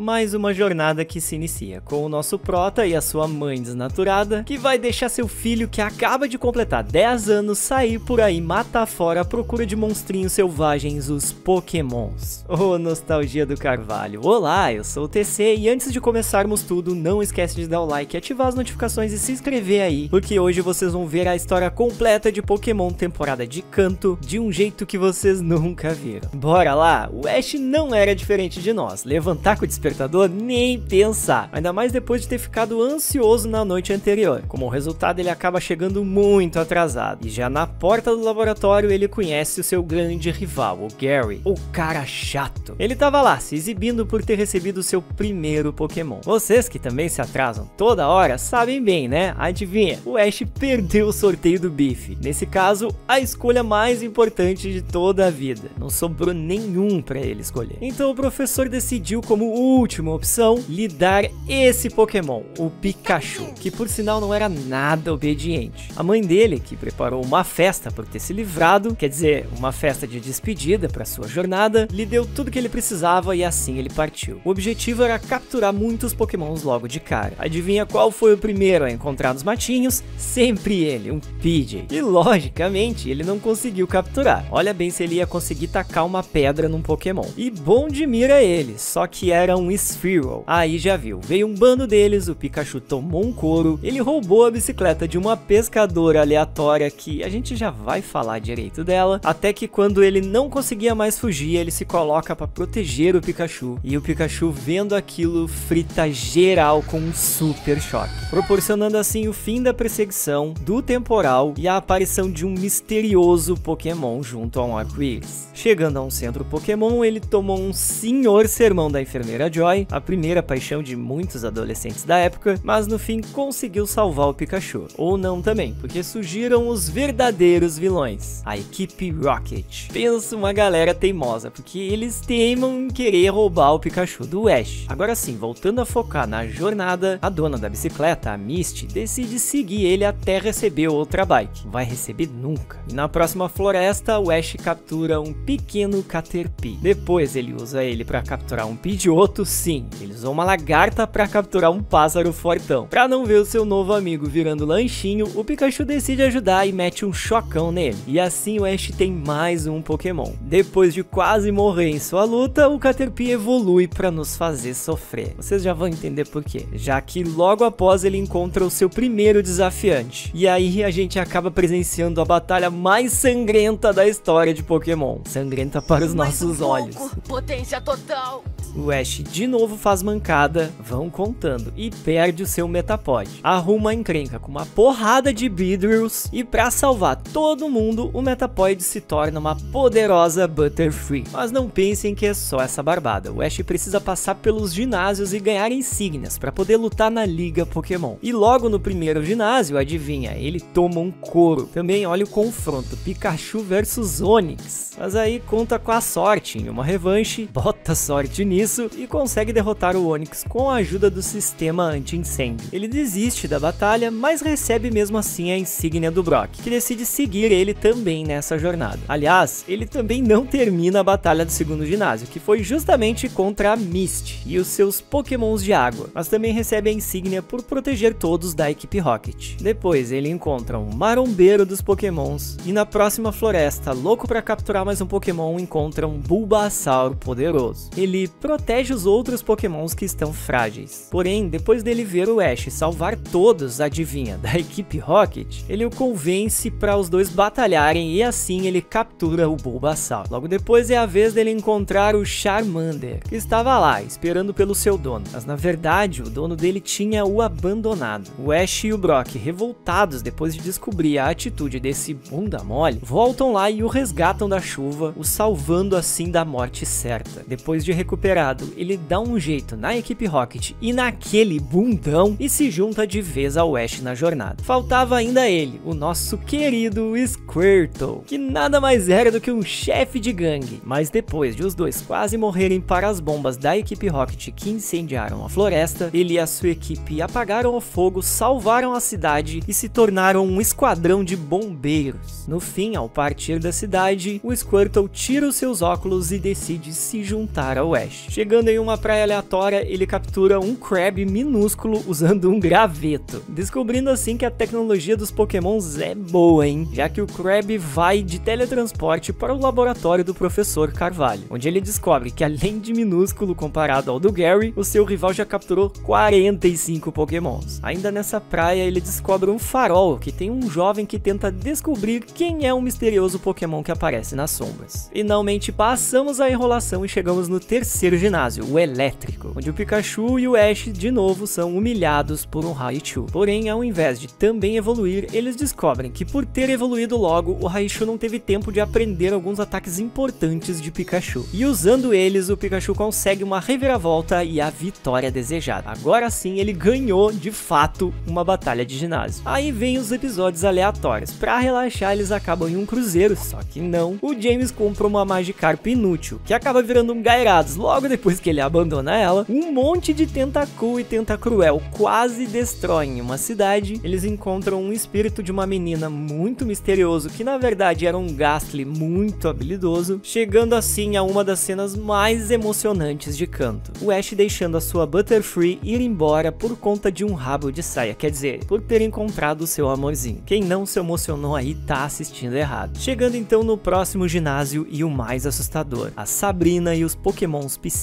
Mais uma jornada que se inicia com o nosso prota e a sua mãe desnaturada, que vai deixar seu filho que acaba de completar 10 anos sair por aí matar fora à procura de monstrinhos selvagens, os Pokémons. Ô, nostalgia do Carvalho. Olá, eu sou o TC e antes de começarmos tudo, não esquece de dar o like, ativar as notificações e se inscrever aí, porque hoje vocês vão ver a história completa de Pokémon temporada de Kanto de um jeito que vocês nunca viram. Bora lá? O Ash não era diferente de nós. Levantar com o despertador? Nem pensar. Ainda mais depois de ter ficado ansioso na noite anterior. Como resultado, ele acaba chegando muito atrasado. E já na porta do laboratório, ele conhece o seu grande rival, o Gary, o cara chato. Ele tava lá, se exibindo por ter recebido seu primeiro Pokémon. Vocês que também se atrasam toda hora, sabem bem, né? Adivinha? O Ash perdeu o sorteio do bife. Nesse caso, a escolha mais importante de toda a vida. Não sobrou nenhum pra ele escolher. Então o professor decidiu como última opção lhe dar esse Pokémon, o Pikachu, que por sinal não era nada obediente. A mãe dele, que preparou uma festa por ter se livrado, quer dizer, uma festa de despedida para sua jornada, lhe deu tudo que ele precisava e assim ele partiu. O objetivo era capturar muitos Pokémons logo de cara. Adivinha qual foi o primeiro a encontrar nos matinhos? Sempre ele, um Pidgey. E logicamente ele não conseguiu capturar. Olha bem se ele ia conseguir tacar uma pedra num Pokémon. E bom de mira ele, só que era um Spearow. Aí já viu, veio um bando deles, o Pikachu tomou um couro, ele roubou a bicicleta de uma pescadora aleatória que a gente já vai falar direito dela, até que quando ele não conseguia mais fugir, ele se coloca para proteger o Pikachu. E o Pikachu, vendo aquilo, frita geral com um super choque, proporcionando assim o fim da perseguição, do temporal e a aparição de um misterioso Pokémon junto a um arco-íris. Chegando a um centro Pokémon, ele tomou um senhor sermão da enfermeira Joy, a primeira paixão de muitos adolescentes da época, mas no fim conseguiu salvar o Pikachu. Ou não também, porque surgiram os verdadeiros vilões, a equipe Rocket. Pensa uma galera teimosa, porque eles teimam em querer roubar o Pikachu do Ash. Agora sim, voltando a focar na jornada, a dona da bicicleta, a Misty, decide seguir ele até receber outra bike. Vai receber nunca. E na próxima floresta, o Ash captura um pequeno Caterpie. Depois ele usa ele para capturar um Pidgeotto, sim, ele usou uma lagarta para capturar um pássaro fortão. Para não ver o seu novo amigo virando lanchinho, o Pikachu decide ajudar e mete um chocão nele. E assim o Ash tem mais um Pokémon. Depois de quase morrer em sua luta, o Caterpie evolui para nos fazer sofrer. Vocês já vão entender por quê. Já que logo após ele encontra o seu primeiro desafiante. E aí a gente acaba presenciando a batalha mais sangrenta da história de Pokémon. Sangrenta para os nossos olhos. Potência total. O Ash de novo faz mancada, vão contando, e perde o seu Metapod. Arruma a encrenca com uma porrada de Beedrills e pra salvar todo mundo, o Metapod se torna uma poderosa Butterfree. Mas não pensem que é só essa barbada, o Ash precisa passar pelos ginásios e ganhar insígnias pra poder lutar na Liga Pokémon. E logo no primeiro ginásio, adivinha, ele toma um couro. Também olha o confronto, Pikachu versus Onix. Mas aí conta com a sorte em uma revanche, bota sorte nisso e consegue derrotar o Onix com a ajuda do sistema anti-incêndio. Ele desiste da batalha, mas recebe mesmo assim a insígnia do Brock, que decide seguir ele também nessa jornada. Aliás, ele também não termina a batalha do segundo ginásio, que foi justamente contra a Misty e os seus Pokémons de água, mas também recebe a insígnia por proteger todos da equipe Rocket. Depois ele encontra um marombeiro dos Pokémons e na próxima floresta, louco para capturar mais um Pokémon, encontra um Bulbasaur poderoso. Ele protege os outros Pokémons que estão frágeis. Porém, depois dele ver o Ash salvar todos, adivinha, da equipe Rocket, ele o convence para os dois batalharem e assim ele captura o Bulbasaur. Logo depois é a vez dele encontrar o Charmander, que estava lá, esperando pelo seu dono. Mas na verdade, o dono dele tinha o abandonado. O Ash e o Brock, revoltados depois de descobrir a atitude desse bunda mole, voltam lá e o resgatam da chuva, o salvando assim da morte certa. Depois de recuperar, ele dá um jeito na equipe Rocket e naquele bundão e se junta de vez ao Ash na jornada. Faltava ainda ele, o nosso querido Squirtle, que nada mais era do que um chefe de gangue. Mas depois de os dois quase morrerem para as bombas da equipe Rocket que incendiaram a floresta, ele e a sua equipe apagaram o fogo, salvaram a cidade e se tornaram um esquadrão de bombeiros. No fim, ao partir da cidade, o Squirtle tira os seus óculos e decide se juntar ao Ash. Chegando em uma praia aleatória, ele captura um Crab minúsculo usando um graveto, descobrindo assim que a tecnologia dos Pokémons é boa, hein? Já que o Crab vai de teletransporte para o laboratório do professor Carvalho, onde ele descobre que além de minúsculo comparado ao do Gary, o seu rival já capturou 45 Pokémons. Ainda nessa praia, ele descobre um farol que tem um jovem que tenta descobrir quem é um misterioso Pokémon que aparece nas sombras. Finalmente passamos a enrolação e chegamos no terceiro ginásio, o Elétrico, onde o Pikachu e o Ash de novo são humilhados por um Raichu. Porém, ao invés de também evoluir, eles descobrem que por ter evoluído logo, o Raichu não teve tempo de aprender alguns ataques importantes de Pikachu. E usando eles, o Pikachu consegue uma reviravolta e a vitória desejada. Agora sim, ele ganhou de fato uma batalha de ginásio. Aí vem os episódios aleatórios. Pra relaxar, eles acabam em um cruzeiro, só que não. O James compra uma Magikarp inútil, que acaba virando um Gyarados logo depois que ele abandona ela. Um monte de Tentacool e Tentacruel quase destroem uma cidade. Eles encontram um espírito de uma menina muito misterioso, que na verdade era um Gastly muito habilidoso, chegando assim a uma das cenas mais emocionantes de Kanto. O Ash deixando a sua Butterfree ir embora por conta de um rabo de saia, quer dizer, por ter encontrado o seu amorzinho. Quem não se emocionou aí tá assistindo errado. Chegando então no próximo ginásio e o mais assustador, a Sabrina e os Pokémons psíquicos.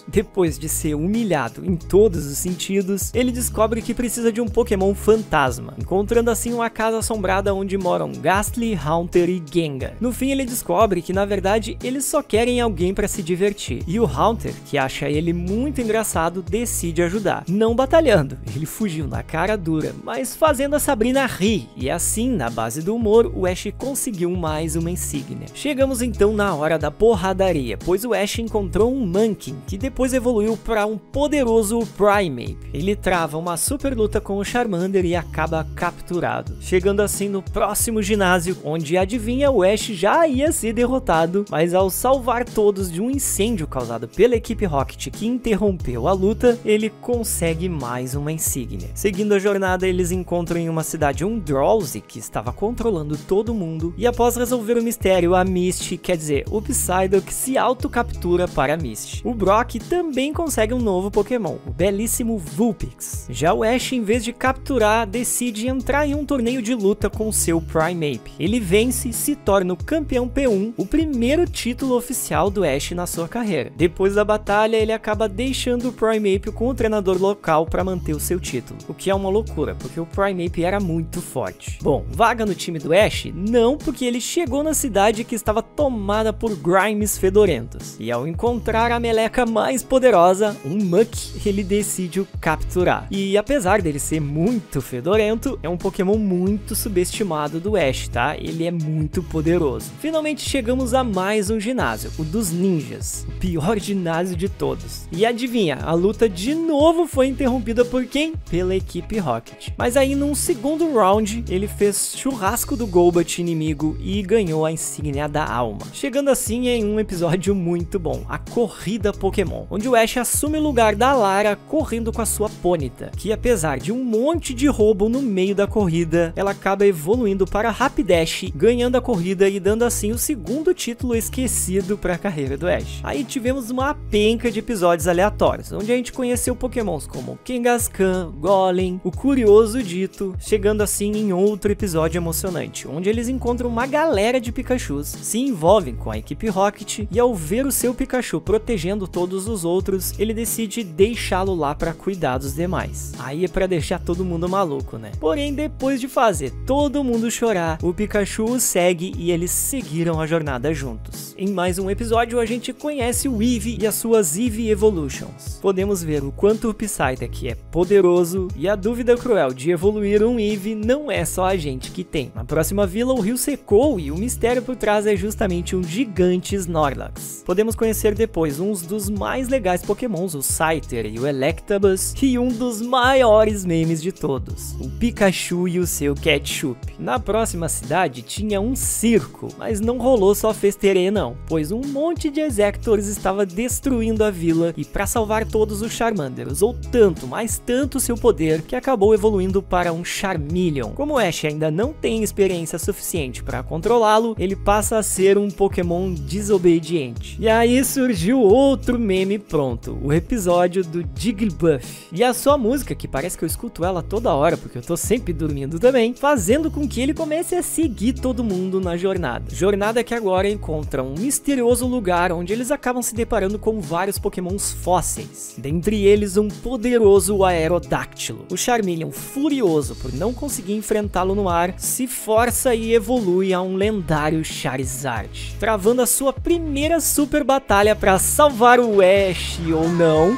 Depois de ser humilhado em todos os sentidos, ele descobre que precisa de um Pokémon fantasma, encontrando assim uma casa assombrada onde moram Gastly, Haunter e Gengar. No fim ele descobre que na verdade eles só querem alguém para se divertir, e o Haunter, que acha ele muito engraçado, decide ajudar, não batalhando, ele fugiu na cara dura, mas fazendo a Sabrina rir, e assim, na base do humor, o Ash conseguiu mais uma insígnia. Chegamos então na hora da porradaria, pois o Ash encontrou um Munkin, que depois evoluiu para um poderoso Primeape. Ele trava uma super luta com o Charmander e acaba capturado. Chegando assim no próximo ginásio, onde adivinha, o Ash já ia ser derrotado, mas ao salvar todos de um incêndio causado pela equipe Rocket que interrompeu a luta, ele consegue mais uma insígnia. Seguindo a jornada, eles encontram em uma cidade um Drowzee que estava controlando todo mundo, e após resolver o mistério, a Misty, quer dizer, o Psyduck, se auto-captura para a Misty. O Brock também consegue um novo Pokémon, o belíssimo Vulpix. Já o Ash, em vez de capturar, decide entrar em um torneio de luta com seu Primeape. Ele vence e se torna o campeão P1, o primeiro título oficial do Ash na sua carreira. Depois da batalha, ele acaba deixando o Primeape com o treinador local para manter o seu título, o que é uma loucura, porque o Primeape era muito forte. Bom, vaga no time do Ash? Não, porque ele chegou na cidade que estava tomada por Grimes fedorentos, e ao encontrar a meleca mais poderosa, um Muk, ele decide o capturar. E apesar dele ser muito fedorento, é um Pokémon muito subestimado do Ash, tá? Ele é muito poderoso. Finalmente chegamos a mais um ginásio, o dos ninjas, o pior ginásio de todos. E adivinha, a luta de novo foi interrompida por quem? Pela equipe Rocket. Mas aí num segundo round, ele fez churrasco do Golbat inimigo e ganhou a insígnia da alma. Chegando assim em um episódio muito bom, a Corrida Pokémon, onde o Ash assume o lugar da Lara correndo com a sua Ponyta, que apesar de um monte de roubo no meio da corrida, ela acaba evoluindo para Rapidash, ganhando a corrida e dando assim o segundo título esquecido para a carreira do Ash. Aí tivemos uma penca de episódios aleatórios, onde a gente conheceu Pokémons como Kangaskhan, Golem, o curioso Ditto, chegando assim em outro episódio emocionante, onde eles encontram uma galera de Pikachus, se envolvem com a equipe Rocket, e ao ver o seu Pikachu protegendo todos os outros, ele decide deixá-lo lá para cuidar dos demais. Aí é para deixar todo mundo maluco, né? Porém, depois de fazer todo mundo chorar, o Pikachu o segue e eles seguiram a jornada juntos. Em mais um episódio, a gente conhece o Eevee e as suas Eevee Evolutions. Podemos ver o quanto o Psyduck é poderoso, e a dúvida cruel de evoluir um Eevee não é só a gente que tem. Na próxima vila, o rio secou e o mistério por trás é justamente um gigante Snorlax. Podemos conhecer depois uns dos mais legais Pokémons, o Scyther e o Electabuzz, e um dos maiores memes de todos, o Pikachu e o seu Ketchup. Na próxima cidade tinha um circo, mas não rolou só festerê não, pois um monte de Exectors estava destruindo a vila, e para salvar todos os Charmander usou tanto, mas tanto seu poder, que acabou evoluindo para um Charmeleon. Como o Ash ainda não tem experiência suficiente para controlá-lo, ele passa a ser um Pokémon desobediente. E aí surgiu outro meme pronto, o episódio do Jigglypuff. E a sua música, que parece que eu escuto ela toda hora, porque eu tô sempre dormindo também, fazendo com que ele comece a seguir todo mundo na jornada. Jornada que agora encontra um misterioso lugar onde eles acabam se deparando com vários pokémons fósseis. Dentre eles um poderoso Aerodáctilo. O Charmeleon, furioso por não conseguir enfrentá-lo no ar, se força e evolui a um lendário Charizard, travando a sua primeira super batalha para salvar o Ash ou não.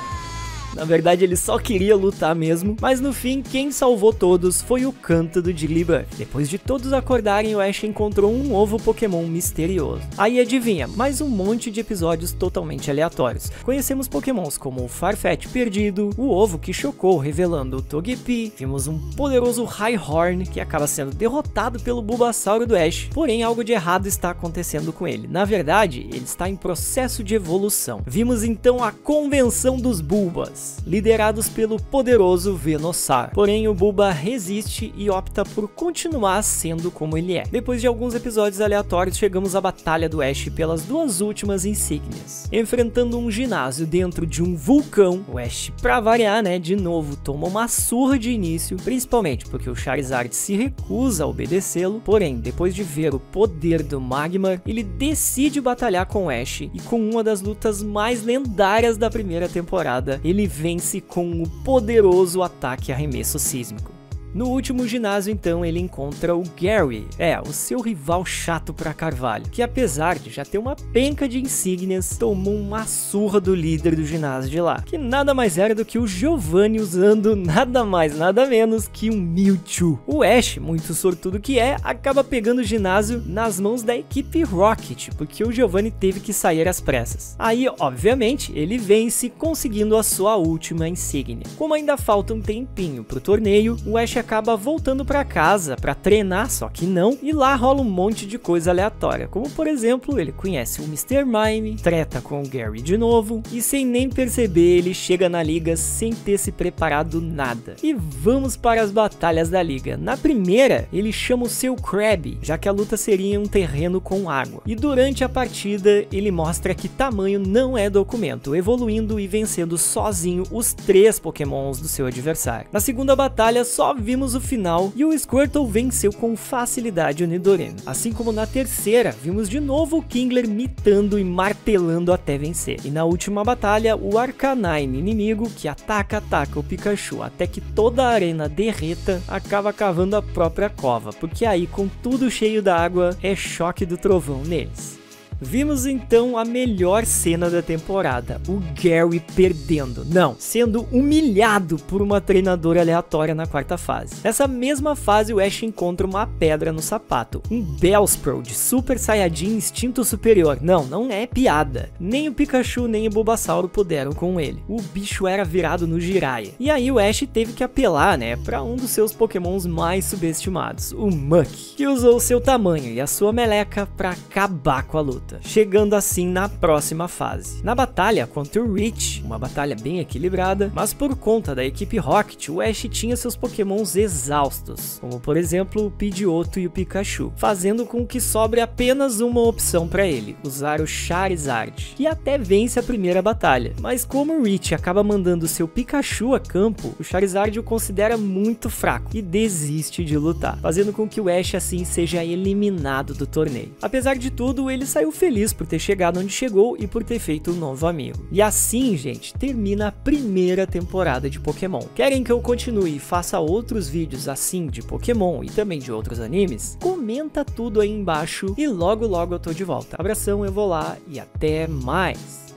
Na verdade ele só queria lutar mesmo, mas no fim quem salvou todos foi o canto do Jigglypuff. Depois de todos acordarem, o Ash encontrou um novo Pokémon misterioso. Aí adivinha, mais um monte de episódios totalmente aleatórios. Conhecemos Pokémons como o Farfetch perdido, o ovo que chocou revelando o Togepi, vimos um poderoso Rhyhorn que acaba sendo derrotado pelo Bulbasauro do Ash, porém algo de errado está acontecendo com ele. Na verdade, ele está em processo de evolução. Vimos então a Convenção dos Bulbas, liderados pelo poderoso Venusaur. Porém, o Bulba resiste e opta por continuar sendo como ele é. Depois de alguns episódios aleatórios, chegamos à batalha do Ash pelas duas últimas insígnias. Enfrentando um ginásio dentro de um vulcão, o Ash, pra variar, né, de novo, toma uma surra de início, principalmente porque o Charizard se recusa a obedecê-lo. Porém, depois de ver o poder do Magmar, ele decide batalhar com o Ash e com uma das lutas mais lendárias da primeira temporada, ele vence com o poderoso ataque arremesso sísmico. No último ginásio, então, ele encontra o Gary, o seu rival chato pra carvalho, que apesar de já ter uma penca de insígnias, tomou uma surra do líder do ginásio de lá, que nada mais era do que o Giovanni usando nada mais, nada menos que um Mewtwo. O Ash, muito sortudo que é, acaba pegando o ginásio nas mãos da equipe Rocket, porque o Giovanni teve que sair às pressas. Aí, obviamente, ele vence, conseguindo a sua última insígnia. Como ainda falta um tempinho pro torneio, o Ash acaba voltando para casa para treinar, só que não, e lá rola um monte de coisa aleatória, como por exemplo, ele conhece o Mr. Mime, treta com o Gary de novo, e sem nem perceber ele chega na liga sem ter se preparado nada. E vamos para as batalhas da liga. Na primeira, ele chama o seu Krabby, já que a luta seria em um terreno com água, e durante a partida ele mostra que tamanho não é documento, evoluindo e vencendo sozinho os 3 pokémons do seu adversário. Na segunda batalha, só vimos o final e o Squirtle venceu com facilidade o Nidorino. Assim como na terceira, vimos de novo o Kingler mitando e martelando até vencer. E na última batalha, o Arcanine, inimigo que ataca o Pikachu até que toda a arena derreta, acaba cavando a própria cova, porque aí com tudo cheio d'água é choque do trovão neles. Vimos então a melhor cena da temporada, o Gary perdendo, não, sendo humilhado por uma treinadora aleatória na quarta fase. Nessa mesma fase, o Ash encontra uma pedra no sapato, um Bellsprout de Super Saiyajin instinto superior. Não é piada. Nem o Pikachu nem o Bulbasauro puderam com ele. O bicho era virado no Jiraiya. E aí o Ash teve que apelar, né, para um dos seus pokémons mais subestimados, o Muk, que usou seu tamanho e a sua meleca para acabar com a luta, chegando assim na próxima fase. Na batalha contra o Rich, uma batalha bem equilibrada, mas por conta da equipe Rocket, o Ash tinha seus pokémons exaustos, como por exemplo o Pidgeotto e o Pikachu, fazendo com que sobre apenas uma opção para ele, usar o Charizard, que até vence a primeira batalha. Mas como o Rich acaba mandando seu Pikachu a campo, o Charizard o considera muito fraco e desiste de lutar, fazendo com que o Ash assim seja eliminado do torneio. Apesar de tudo, ele saiu feliz por ter chegado onde chegou e por ter feito um novo amigo. E assim, gente, termina a primeira temporada de Pokémon. Querem que eu continue e faça outros vídeos assim de Pokémon e também de outros animes? Comenta tudo aí embaixo e logo eu tô de volta. Abração, eu vou lá e até mais!